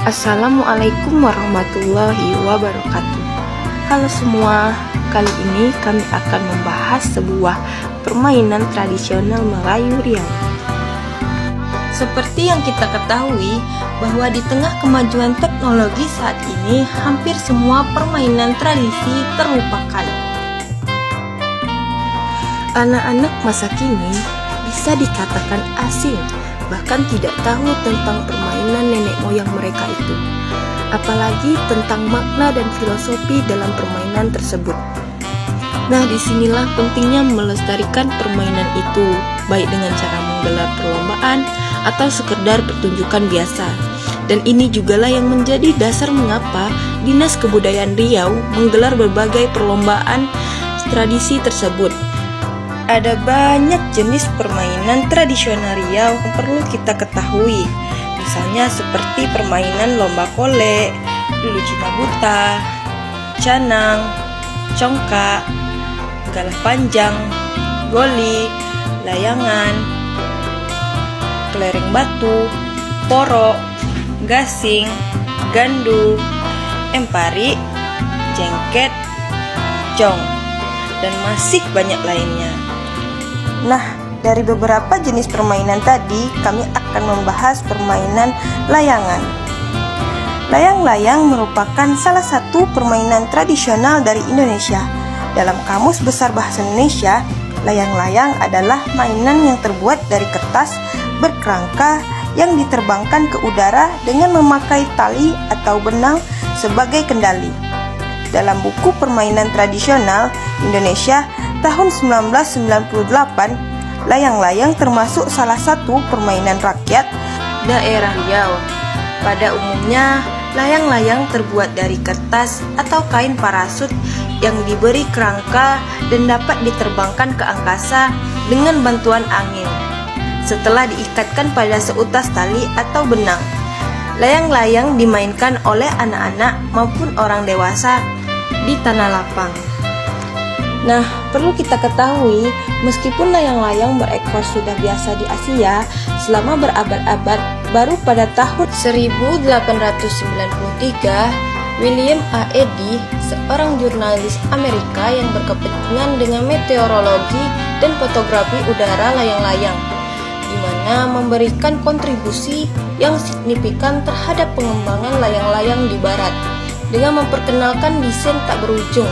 Assalamualaikum warahmatullahi wabarakatuh. Halo semua, kali ini kami akan membahas sebuah permainan tradisional Melayu Riau. Seperti yang kita ketahui bahwa di tengah kemajuan teknologi saat ini, hampir semua permainan tradisi terlupakan. Anak-anak masa kini bisa dikatakan asing, bahkan tidak tahu tentang permainan nenek moyang mereka itu, apalagi tentang makna dan filosofi dalam permainan tersebut. Nah, disinilah pentingnya melestarikan permainan itu, baik dengan cara menggelar perlombaan atau sekedar pertunjukan biasa. Dan ini jugalah yang menjadi dasar mengapa Dinas Kebudayaan Riau menggelar berbagai perlombaan tradisi tersebut. Ada banyak jenis permainan tradisional Riau yang perlu kita ketahui. Misalnya seperti permainan lomba kole, lulu cina buta, canang, congkak, galah panjang, goli, layangan, kelereng batu, porok, gasing, gandu, empari, jengket, jong, dan masih banyak lainnya. Nah, dari beberapa jenis permainan tadi, kami akan membahas permainan layangan. Layang-layang merupakan salah satu permainan tradisional dari Indonesia. Dalam Kamus Besar Bahasa Indonesia, layang-layang adalah mainan yang terbuat dari kertas berkerangka yang diterbangkan ke udara dengan memakai tali atau benang sebagai kendali. Dalam buku permainan tradisional Indonesia tahun 1998, layang-layang termasuk salah satu permainan rakyat daerah Riau. Pada umumnya, layang-layang terbuat dari kertas atau kain parasut yang diberi kerangka dan dapat diterbangkan ke angkasa dengan bantuan angin. Setelah diikatkan pada seutas tali atau benang, layang-layang dimainkan oleh anak-anak maupun orang dewasa di tanah lapang. Nah, perlu kita ketahui, meskipun layang-layang berekor sudah biasa di Asia selama berabad-abad, baru pada tahun 1893, William A. Eddy, seorang jurnalis Amerika yang berkepentingan dengan meteorologi dan fotografi udara layang-layang, di mana memberikan kontribusi yang signifikan terhadap pengembangan layang-layang di barat, dengan memperkenalkan desain tak berujung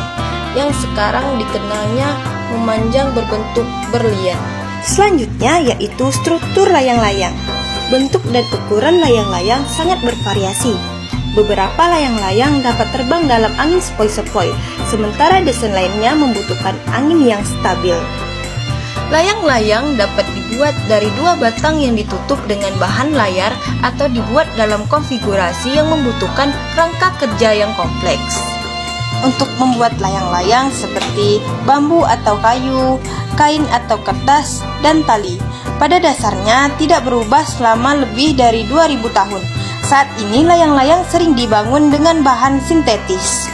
yang sekarang dikenalnya memanjang berbentuk berlian. Selanjutnya yaitu struktur layang-layang. Bentuk dan ukuran layang-layang sangat bervariasi. Beberapa layang-layang dapat terbang dalam angin sepoi-sepoi, sementara desain lainnya membutuhkan angin yang stabil. Layang-layang dapat dibuat dari dua batang yang ditutup dengan bahan layar atau dibuat dalam konfigurasi yang membutuhkan rangka kerja yang kompleks. Untuk membuat layang-layang seperti bambu atau kayu, kain atau kertas, dan tali, pada dasarnya tidak berubah selama lebih dari 2000 tahun. Saat ini layang-layang sering dibangun dengan bahan sintetis.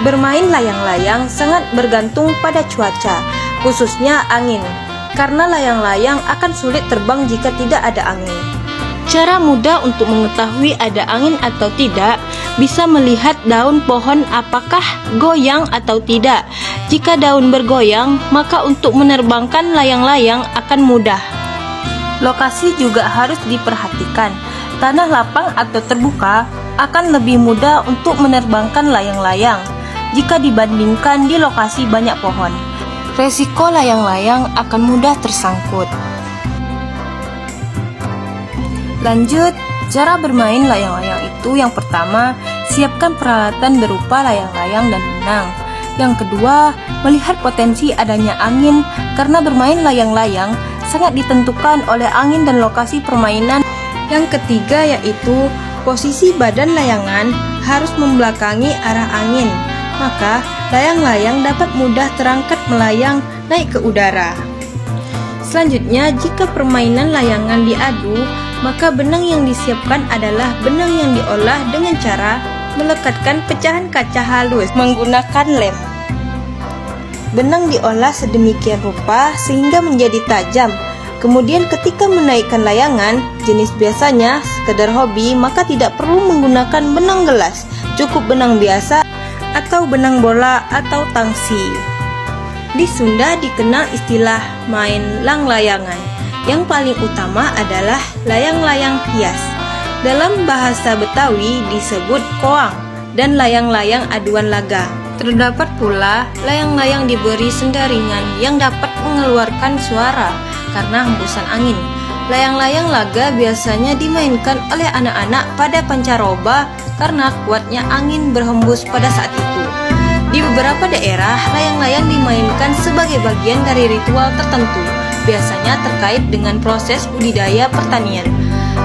Bermain layang-layang sangat bergantung pada cuaca, khususnya angin, karena layang-layang akan sulit terbang jika tidak ada angin. Cara mudah untuk mengetahui ada angin atau tidak, bisa melihat daun pohon apakah goyang atau tidak. Jika daun bergoyang, maka untuk menerbangkan layang-layang akan mudah. Lokasi juga harus diperhatikan. Tanah lapang atau terbuka akan lebih mudah untuk menerbangkan layang-layang jika dibandingkan di lokasi banyak pohon. Resiko layang-layang akan mudah tersangkut. Lanjut, cara bermain layang-layang itu yang pertama, siapkan peralatan berupa layang-layang dan benang. Yang kedua, melihat potensi adanya angin, karena bermain layang-layang sangat ditentukan oleh angin dan lokasi permainan. Yang ketiga yaitu, posisi badan layangan harus membelakangi arah angin, maka layang-layang dapat mudah terangkat melayang naik ke udara. Selanjutnya, jika permainan layangan diadu, maka benang yang disiapkan adalah benang yang diolah dengan cara melekatkan pecahan kaca halus menggunakan lem. Benang diolah sedemikian rupa sehingga menjadi tajam, Kemudian ketika menaikkan layangan, jenis biasanya sekedar hobi, maka tidak perlu menggunakan benang gelas, cukup benang biasa atau benang bola atau tangsi. Di Sunda dikenal istilah main lang-layangan. Yang paling utama adalah layang-layang hias. Dalam bahasa Betawi disebut koang dan layang-layang aduan laga. Terdapat pula layang-layang diberi sendaringan yang dapat mengeluarkan suara karena hembusan angin. Layang-layang laga biasanya dimainkan oleh anak-anak pada pancaroba karena kuatnya angin berhembus pada saat itu. Di beberapa daerah, layang-layang dimainkan sebagai bagian dari ritual tertentu, biasanya terkait dengan proses budidaya pertanian.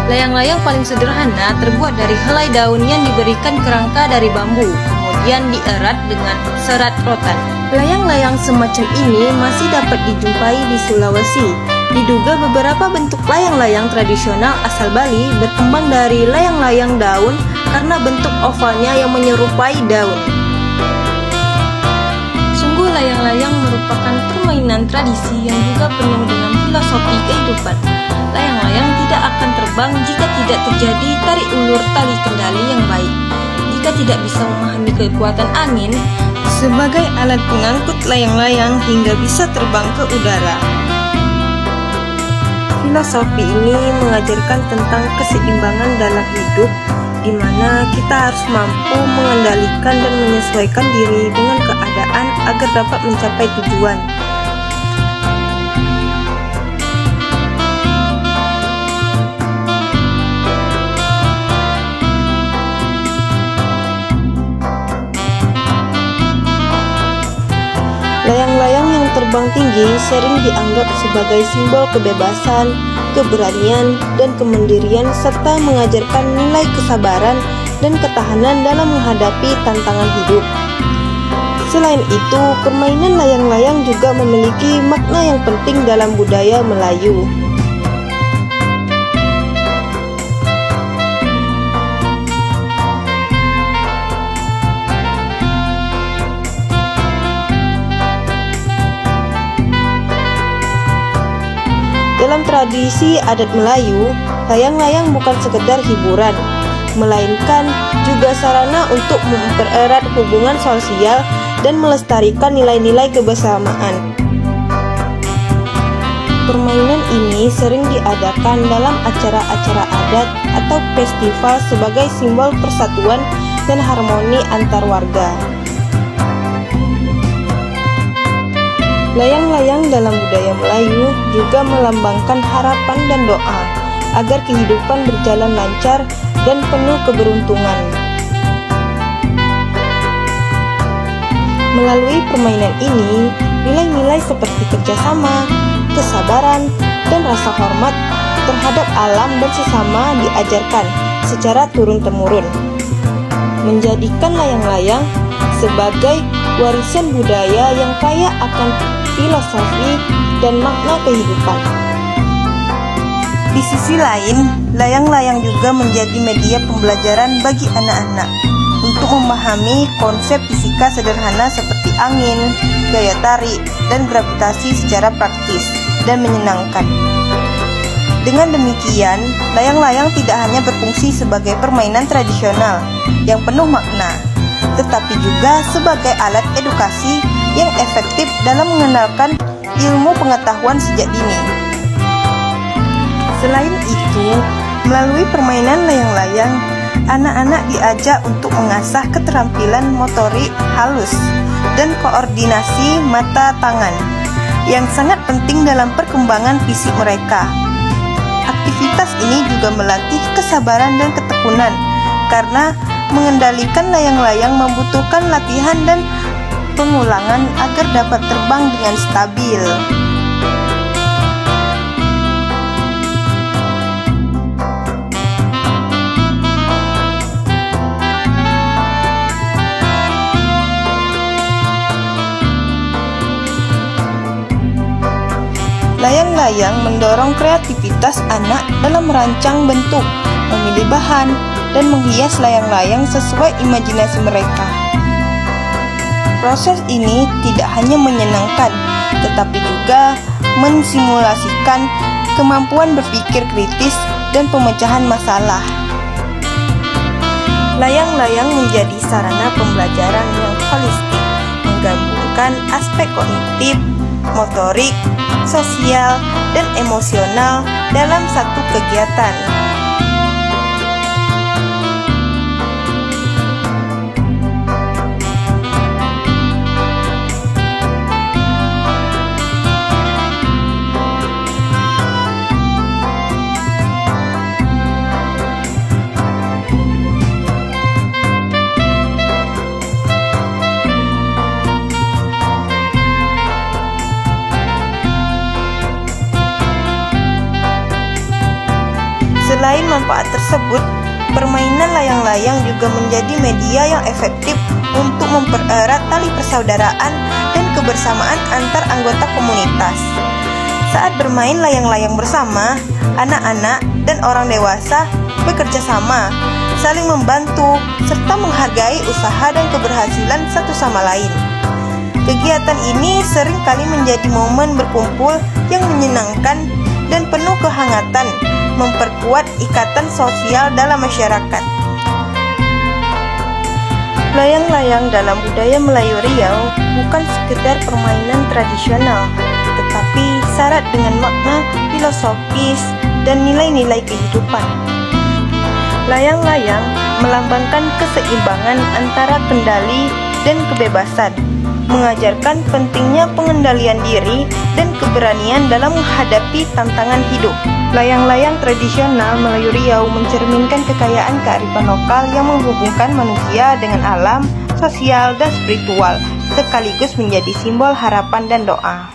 Layang-layang paling sederhana terbuat dari helai daun yang diberikan kerangka dari bambu, kemudian dierat dengan serat rotan. Layang-layang semacam ini masih dapat dijumpai di Sulawesi. Diduga beberapa bentuk layang-layang tradisional asal Bali berkembang dari layang-layang daun karena bentuk ovalnya yang menyerupai daun. Sungguh layang-layang merupakan permainan tradisi yang juga penuh dengan filosofi kehidupan. Layang-layang tidak akan terbang jika tidak terjadi tarik ulur tali kendali yang baik. Jika tidak bisa memahami kekuatan angin sebagai alat pengangkut layang-layang hingga bisa terbang ke udara. Filosofi ini mengajarkan tentang keseimbangan dalam hidup, di mana kita harus mampu mengendalikan dan menyesuaikan diri dengan keadaan agar dapat mencapai tujuan. Layang-layang yang terbang tinggi sering dianggap sebagai simbol kebebasan, keberanian, dan kemandirian serta mengajarkan nilai kesabaran dan ketahanan dalam menghadapi tantangan hidup. Selain itu, permainan layang-layang juga memiliki makna yang penting dalam budaya Melayu. Dalam tradisi adat Melayu, layang-layang bukan sekedar hiburan, melainkan juga sarana untuk mempererat hubungan sosial dan melestarikan nilai-nilai kebersamaan. Permainan ini sering diadakan dalam acara-acara adat atau festival sebagai simbol persatuan dan harmoni antar warga. Layang-layang dalam budaya Melayu juga melambangkan harapan dan doa agar kehidupan berjalan lancar dan penuh keberuntungan. Melalui permainan ini, nilai-nilai seperti kerjasama, kesabaran, dan rasa hormat terhadap alam dan sesama diajarkan secara turun-temurun, menjadikan layang-layang sebagai warisan budaya yang kaya akan filosofi dan makna kehidupan. Di sisi lain, layang-layang juga menjadi media pembelajaran bagi anak-anak untuk memahami konsep fisika sederhana seperti angin, gaya tarik, dan gravitasi secara praktis dan menyenangkan. Dengan demikian, layang-layang tidak hanya berfungsi sebagai permainan tradisional yang penuh makna, tetapi juga sebagai alat edukasi yang efektif dalam mengenalkan ilmu pengetahuan sejak dini. Selain itu, melalui permainan layang-layang, anak-anak diajak untuk mengasah keterampilan motorik halus dan koordinasi mata tangan yang sangat penting dalam perkembangan fisik mereka. Aktivitas ini juga melatih kesabaran dan ketekunan karena mengendalikan layang-layang membutuhkan latihan dan pengulangan agar dapat terbang dengan stabil. Layang-layang mendorong kreativitas anak dalam merancang bentuk, memilih bahan, dan menghias layang-layang sesuai imajinasi mereka. Proses ini tidak hanya menyenangkan, tetapi juga mensimulasikan kemampuan berpikir kritis, dan pemecahan masalah. Layang-layang menjadi sarana pembelajaran yang holistik, menggabungkan aspek kognitif, motorik, sosial, dan emosional dalam satu kegiatan. Selain manfaat tersebut, permainan layang-layang juga menjadi media yang efektif untuk mempererat tali persaudaraan dan kebersamaan antar anggota komunitas. Saat bermain layang-layang bersama, anak-anak dan orang dewasa bekerja sama, saling membantu, serta menghargai usaha dan keberhasilan satu sama lain. Kegiatan ini seringkali menjadi momen berkumpul yang menyenangkan dan penuh kehangatan, memperkuat ikatan sosial dalam masyarakat. Layang-layang dalam budaya Melayu Riau bukan sekedar permainan tradisional, tetapi syarat dengan makna filosofis dan nilai-nilai kehidupan. Layang-layang melambangkan keseimbangan antara kendali dan kebebasan, mengajarkan pentingnya pengendalian diri dan keberanian dalam menghadapi tantangan hidup. Layang-layang tradisional Melayu Riau mencerminkan kekayaan kearifan lokal yang menghubungkan manusia dengan alam, sosial, dan spiritual, sekaligus menjadi simbol harapan dan doa.